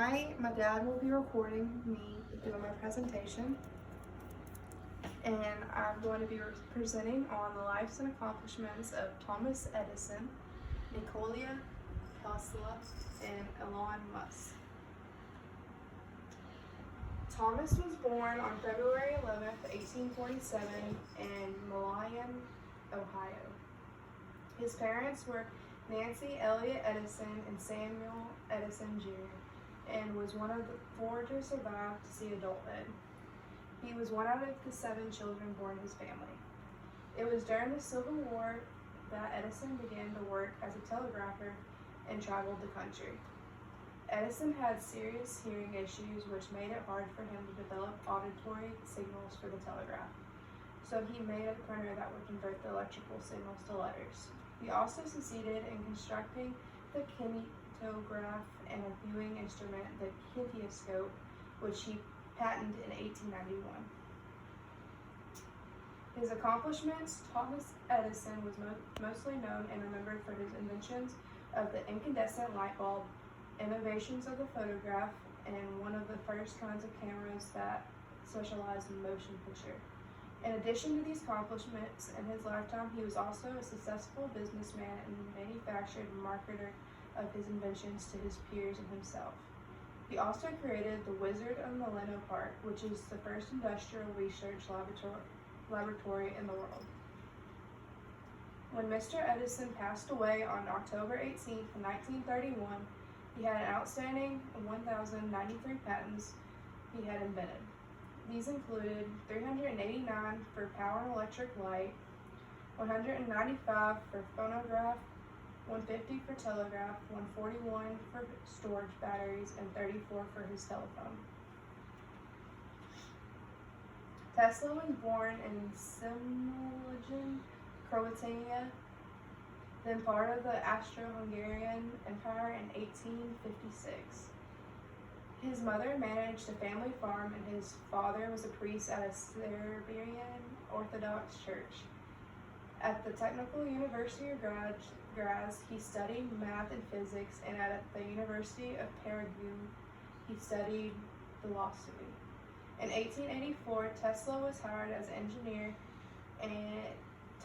Tonight, my dad will be recording me doing my presentation, and I'm going to be presenting on the lives and accomplishments of Thomas Edison, Nikola Tesla, and Elon Musk. Thomas was born on February 11th, 1847 in Malayan, Ohio. His parents were Nancy Elliott Edison and Samuel Edison Jr., and was one of the 4 to survive to see adulthood. He was one out of the 7 children born in his family. It was during the Civil War that Edison began to work as a telegrapher and traveled the country. Edison had serious hearing issues, which made it hard for him to develop auditory signals for the telegraph. So he made a printer that would convert the electrical signals to letters. He also succeeded in constructing the kinetograph and a viewing instrument, the kinetoscope, which he patented in 1891. His accomplishments: Thomas Edison was mostly known and remembered for his inventions of the incandescent light bulb, innovations of the photograph, and one of the first kinds of cameras that specialized in motion picture. In addition to these accomplishments in his lifetime, he was also a successful businessman and manufactured and marketer of his inventions to his peers and himself. He also created the Wizard of Menlo Park, which is the first industrial research laboratory in the world. When Mr. Edison passed away on October 18, 1931, he had an outstanding 1,093 patents he had invented. These included 389 for power and electric light, 195 for phonograph, 150 for telegraph, 141 for storage batteries, and 34 for his telephone. Tesla was born in Simlingen, Croatia, then part of the Austro-Hungarian Empire in 1856. His mother managed a family farm, and his father was a priest at a Serbian Orthodox church. At the Technical University of Graz, he studied math and physics, and at the University of Perugia, he studied philosophy. In 1884, Tesla was hired as an engineer at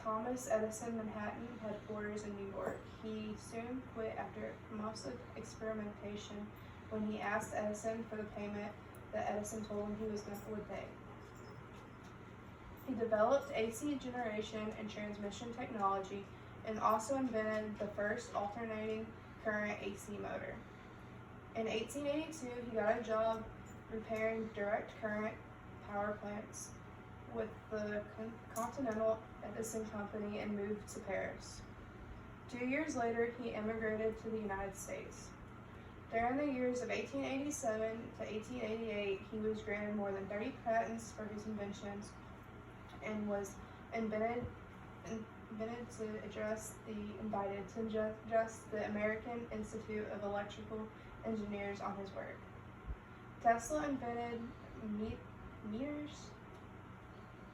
Thomas Edison Manhattan headquarters in New York. He soon quit after months of experimentation when he asked Edison for the payment that Edison told him he would pay. He developed AC generation and transmission technology and also invented the first alternating current AC motor. In 1882, he got a job repairing direct current power plants with the Continental Edison Company and moved to Paris. 2 years later, he immigrated to the United States. During the years of 1887 to 1888, he was granted more than 30 patents for his inventions and was invited to address the American Institute of Electrical Engineers on his work. Tesla invented meters,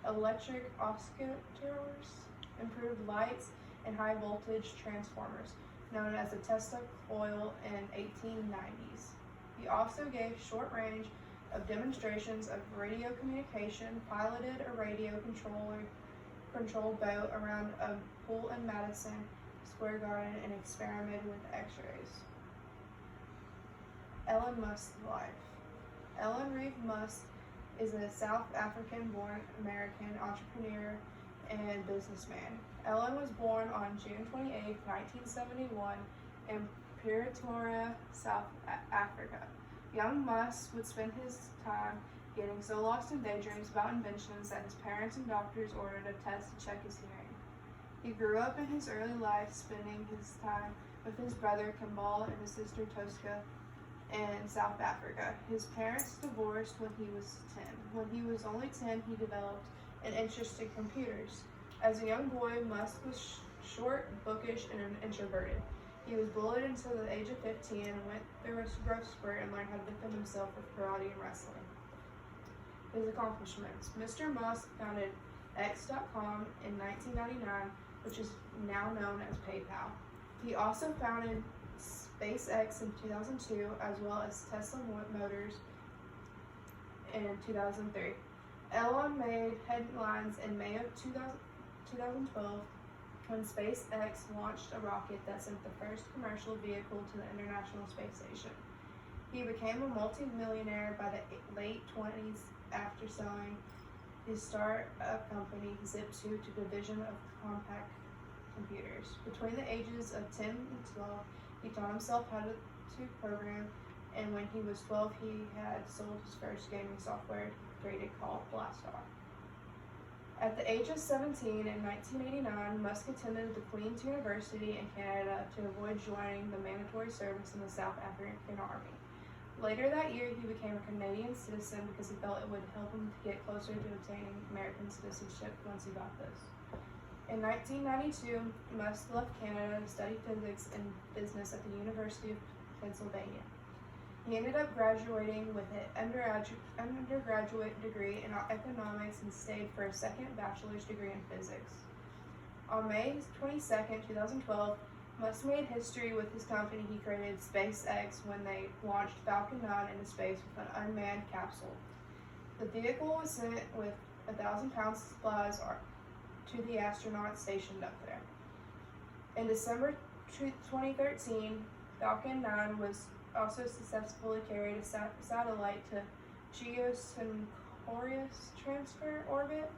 electric oscillators, improved lights, and high voltage transformers, known as the Tesla coil, in 1890s. He also gave short range of demonstrations of radio communication, piloted a radio controlled boat around a pool in Madison Square Garden, and experimented with X-rays. Elon Musk's life. Elon Reeve Musk is a South African-born American entrepreneur and businessman. Elon was born on June 28, 1971 in Pretoria, South Africa. Young Musk would spend his time getting so lost in daydreams about inventions that his parents and doctors ordered a test to check his hearing. He grew up in his early life spending his time with his brother Kimball and his sister Tosca in South Africa. His parents divorced when he was 10. When he was only 10, he developed an interest in computers. As a young boy, Musk was short, bookish, and introverted. He was bullied until the age of 15 and went through a growth spurt and learned how to defend himself with karate and wrestling. His accomplishments. Mr. Musk founded X.com in 1999, which is now known as PayPal. He also founded SpaceX in 2002, as well as Tesla Motors in 2003. Elon made headlines in May of 2012 when SpaceX launched a rocket that sent the first commercial vehicle to the International Space Station. He became a multi-millionaire by the late 20s after selling his start-up company Zip2 to Division of Compact Computers. Between the ages of 10 and 12, he taught himself how to program, and when he was 12, he had sold his first gaming software created called Blastar. At the age of 17 in 1989, Musk attended the Queen's University in Canada to avoid joining the mandatory service in the South African Army. Later that year, he became a Canadian citizen because he felt it would help him to get closer to obtaining American citizenship once he got this. In 1992, Musk left Canada to study physics and business at the University of Pennsylvania. He ended up graduating with an undergraduate degree in economics and stayed for a second bachelor's degree in physics. On May 22, 2012, Musk made history with his company he created, SpaceX, when they launched Falcon 9 into space with an unmanned capsule. The vehicle was sent with 1,000 pounds of supplies to the astronauts stationed up there. In December 2013, Falcon 9 was also successfully carried a satellite to geosynchronous transfer orbit,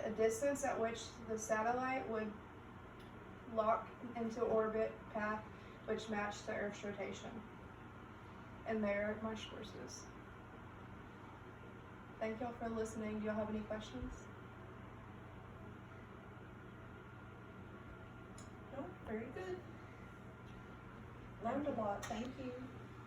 a distance at which the satellite would lock into orbit path which matched the Earth's rotation. And there are my sources. Thank y'all for listening. Do y'all have any questions? No, very good. Learned a lot. Thank you.